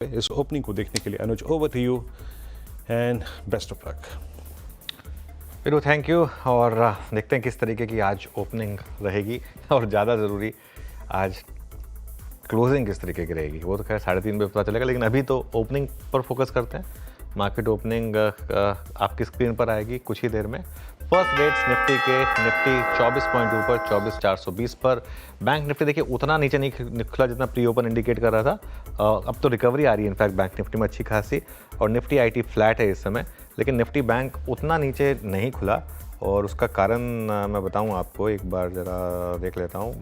इस ओपनिंग को देखने के लिए। Anuj, over to you and best of luck. Veeru thank you. और देखते हैं किस तरीके की आज ओपनिंग रहेगी और ज़्यादा ज़रूरी आज क्लोजिंग किस तरीके की रहेगी, वो तो खैर 3:30 बजे पता चलेगा। लेकिन अभी तो ओपनिंग पर फोकस करते हैं। मार्केट ओपनिंग आपकी स्क्रीन पर आएगी कुछ ही देर में। फर्स्ट रेट्स निफ्टी के, निफ्टी 24 पॉइंट ऊपर 24,420 पर। बैंक निफ्टी देखिए उतना नीचे नहीं खुला जितना प्री ओपन इंडिकेट कर रहा था। अब तो रिकवरी आ रही है इनफैक्ट बैंक निफ्टी में अच्छी खासी, और निफ्टी आईटी फ्लैट है इस समय। लेकिन निफ्टी बैंक उतना नीचे नहीं खुला, और उसका कारण मैं बताऊं आपको, एक बार ज़रा देख लेता हूं।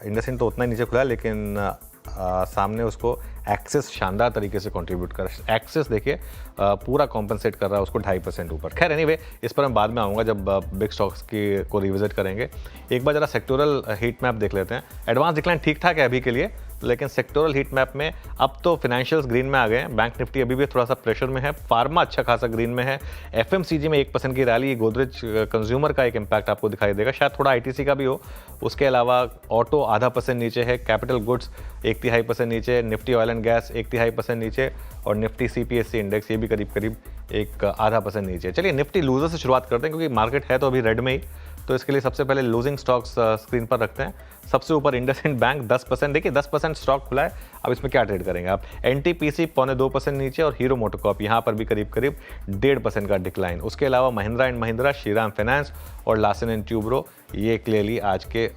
इंडसइंड तो उतना ही नीचे खुला, लेकिन सामने उसको एक्सेस शानदार तरीके से कंट्रीब्यूट कर, एक्सेस देखिए पूरा कॉम्पनसेट कर रहा है उसको 2.5% ऊपर। खैर एनीवे, इस पर मैं बाद में आऊँगा जब बिग स्टॉक्स की को रिविजिट करेंगे। एक बार जरा सेक्टोरल हीट मैप देख लेते हैं। एडवांस डिक्लाइन ठीक ठाक है अभी के लिए, लेकिन सेक्टोरल हीट मैप में अब तो फाइनेंशियल्स ग्रीन में आ गए हैं। बैंक निफ्टी अभी भी थोड़ा सा प्रेशर में है। फार्मा अच्छा खासा ग्रीन में है। एफएमसीजी में 1% की रैली, गोदरेज कंज्यूमर का एक इम्पैक्ट आपको दिखाई देगा, शायद थोड़ा आईटीसी का भी हो। उसके अलावा ऑटो ½ नीचे है, कैपिटल गुड्स 1/3% नीचे, निफ्टी ऑयल एंड गैस 1/3% नीचे, और निफ्टी सीपीएससी इंडेक्स ये भी करीब करीब 1/2% नीचे। चलिए निफ्टी लूजर से शुरुआत करते हैं, क्योंकि मार्केट है तो अभी रेड में ही, तो इसके लिए सबसे पहले लूजिंग स्टॉक्स स्क्रीन पर रखते हैं। सबसे ऊपर इंडसइंड बैंक 10%, देखिए 10% स्टॉक खुला है। अब इसमें क्या ट्रेड करेंगे आप। एनटीपीसी 0.25% नीचे, और हीरो मोटोकॉप यहाँ पर भी करीब करीब 1.5% का डिक्लाइन। उसके अलावा महिंद्रा एंड महिंद्रा, श्रीराम फाइनेंस और लार्सन एंड ट्यूब्रो, ये क्लियरली आज के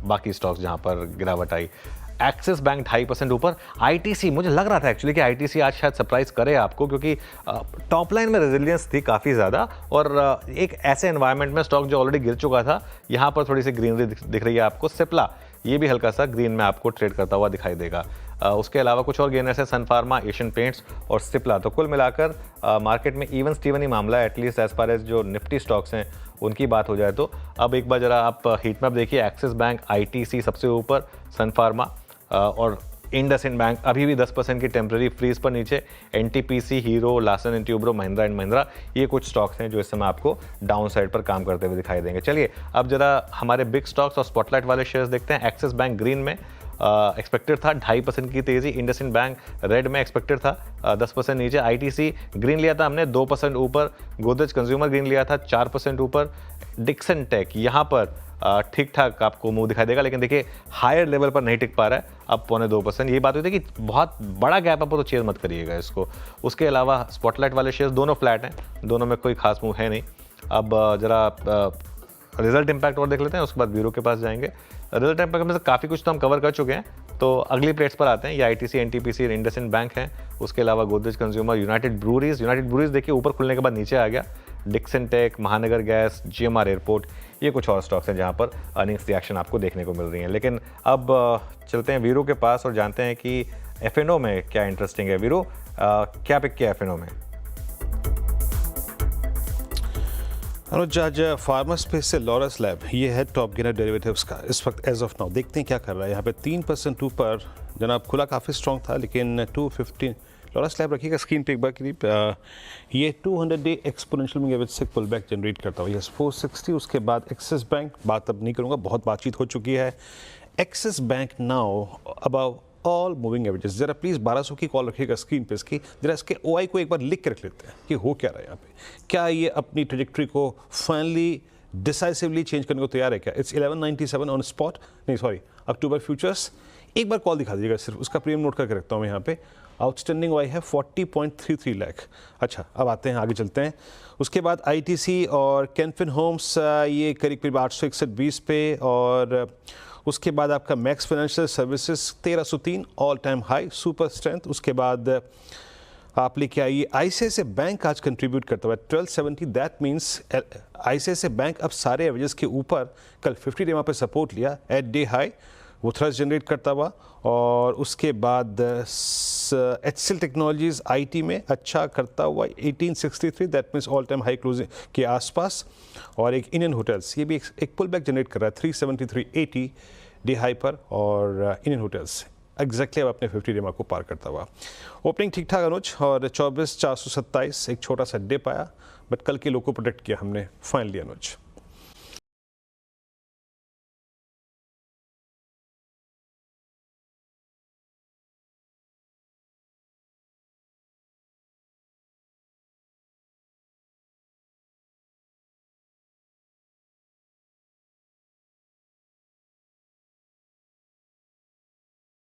बाकी स्टॉक्स जहाँ पर गिरावट आई। एक्सिस बैंक 2.5% ऊपर। आईटीसी, मुझे लग रहा था एक्चुअली कि आईटीसी आज शायद सरप्राइज करे आपको, क्योंकि टॉप लाइन में रेजिलियंस थी काफ़ी ज़्यादा, और एक ऐसे एनवायरनमेंट में स्टॉक जो ऑलरेडी गिर चुका था, यहाँ पर थोड़ी सी ग्रीनरी दिख रही है आपको। सिप्ला ये भी हल्का सा ग्रीन में आपको ट्रेड करता हुआ दिखाई देगा। उसके अलावा कुछ और गेनर्स है, सन फार्मा, एशियन पेंट्स और सिप्ला। तो कुल मिलाकर मार्केट में इवन स्टीवन ही मामला है, एटलीस्ट एज फार एज जो निफ्टी स्टॉक्स हैं उनकी बात हो जाए तो। अब एक बार जरा आप हीट मैप देखिए। एक्सिस बैंक, आईटीसी सबसे ऊपर, सन फार्मा और इंडसइंड बैंक अभी भी 10% की टेम्पररी फ्रीज पर नीचे। NTPC, hero, Larsen and Toubro, Mahindra and Mahindra, ये कुछ स्टॉक्स हैं जो इस समय आपको डाउन साइड पर काम करते हुए दिखाई देंगे। चलिए अब जरा हमारे बिग स्टॉक्स और स्पॉटलाइट वाले शेयर्स देखते हैं। एक्सिस बैंक ग्रीन में एक्सपेक्टेड था 2.5% की तेजी। इंडसइंड बैंक रेड में एक्सपेक्टेड था 10% नीचे। आईटीसी ग्रीन लिया था हमने 2% ऊपर। गोदरेज कंज्यूमर ग्रीन लिया था 4% ऊपर। डिक्सन टेक यहाँ पर ठीक ठाक आपको मुंह दिखाई देगा, लेकिन देखिए हायर लेवल पर नहीं टिक पा रहा है, अब 0.2%। ये बात हुई थी कि बहुत बड़ा गैप है तो चेयर मत करिएगा इसको। उसके अलावा स्पॉटलाइट वाले शेयर्स दोनों फ्लैट हैं, दोनों में कोई खास मूव है नहीं। अब जरा रिजल्ट इम्पैक्ट और देख लेते हैं, उसके बाद ब्यूरो के पास जाएंगे। रिजल्ट इम्पैक्ट में से काफ़ी कुछ तो हम कवर कर चुके हैं, तो अगली प्लेट्स पर आते हैं। ये आईटीसी, एनटीपीसी, इंडसइंड बैंक हैं। उसके अलावा गोदरेज कंज्यूमर, यूनाइटेड ब्रूरीज देखिए ऊपर खुलने के बाद नीचे आ गया। डिक्सन टेक, महानगर गैस, जीएमआर एयरपोर्ट, ये कुछ और स्टॉक्स हैं जहां पर अर्निंग्स रिएक्शन आपको देखने को मिल रही हैं। लेकिन अब चलते हैं वीरू के पास और जानते हैं कि एफएनओ में क्या इंटरेस्टिंग है। वीरू, क्या पिक किया एफएनओ में? अनुज, आज फार्मा स्पेस से लॉरस लैब, ये है टॉप गेनर डेरिवेटिव्स का इस वक्त एज ऑफ नाउ। देखते हैं क्या कर रहा है। यहाँ पे 3% ऊपर जनाब, खुला काफ़ी स्ट्रॉन्ग था, लेकिन 215 लॉरस लैब रखिएगा स्क्रीन पे एक बार करीब। ये 200 डे एक्सपोनेंशियल मूविंग एवरेज से पुल बैक जनरेट करता हुआ। यस 460। उसके बाद एक्सिस बैंक, बात अब नहीं करूँगा, बहुत बातचीत हो चुकी है। Axis Bank now above all moving averages. जरा प्लीज़ 1200 की कॉल रखिएगा स्क्रीन पे इसकी। जरा इसके ओआई को एक बार लिख के रख लेते हैं कि हो क्या रहा है यहाँ पे। क्या ये अपनी ट्रेजेक्ट्री को फाइनली डिसाइसिवली चेंज करने को तैयार है क्या? इट्स 1197 ऑन स्पॉट, नहीं सॉरी अक्टूबर फ्यूचर्स। एक बार कॉल दिखा दीजिएगा सिर्फ, उसका प्रीमियम नोट करके रखता हूँ मैं यहाँ पे। आउटस्टैंडिंग वाई है 40.33 लाख। अच्छा, अब आते हैं, आगे चलते हैं। उसके बाद आईटीसी और कैनफिन होम्स, ये करीब करीब 861.20 पे। और उसके बाद आपका max financial services 1303 all time high, super strength. उसके बाद आप लेके आइए आईसीआईसीआई बैंक, आज कंट्रीब्यूट करता हुआ 1270। दैट मीन्स आईसीआईसीआई बैंक अब सारे एवरेजेस के ऊपर, कल 50 डे वहाँ पे सपोर्ट लिया एट डे हाई, वो थ्रस्ट जनरेट करता हुआ। और उसके बाद एचसीएल टेक्नोलॉजीज आईटी में अच्छा करता हुआ 1863, that means all time high closing के आसपास। और एक इंडियन होटल्स, ये भी एक पुल बैक जनरेट कर रहा है 373.80 डे हाई पर। और इंडियन होटल्स एग्जैक्टली अब अपने 50 डे मार्क को पार करता हुआ। ओपनिंग ठीक ठाक अनुज, और 24,427 एक छोटा सा डिप आया, बट कल के लोग को प्रोटेक्ट किया हमने फाइनली अनुज।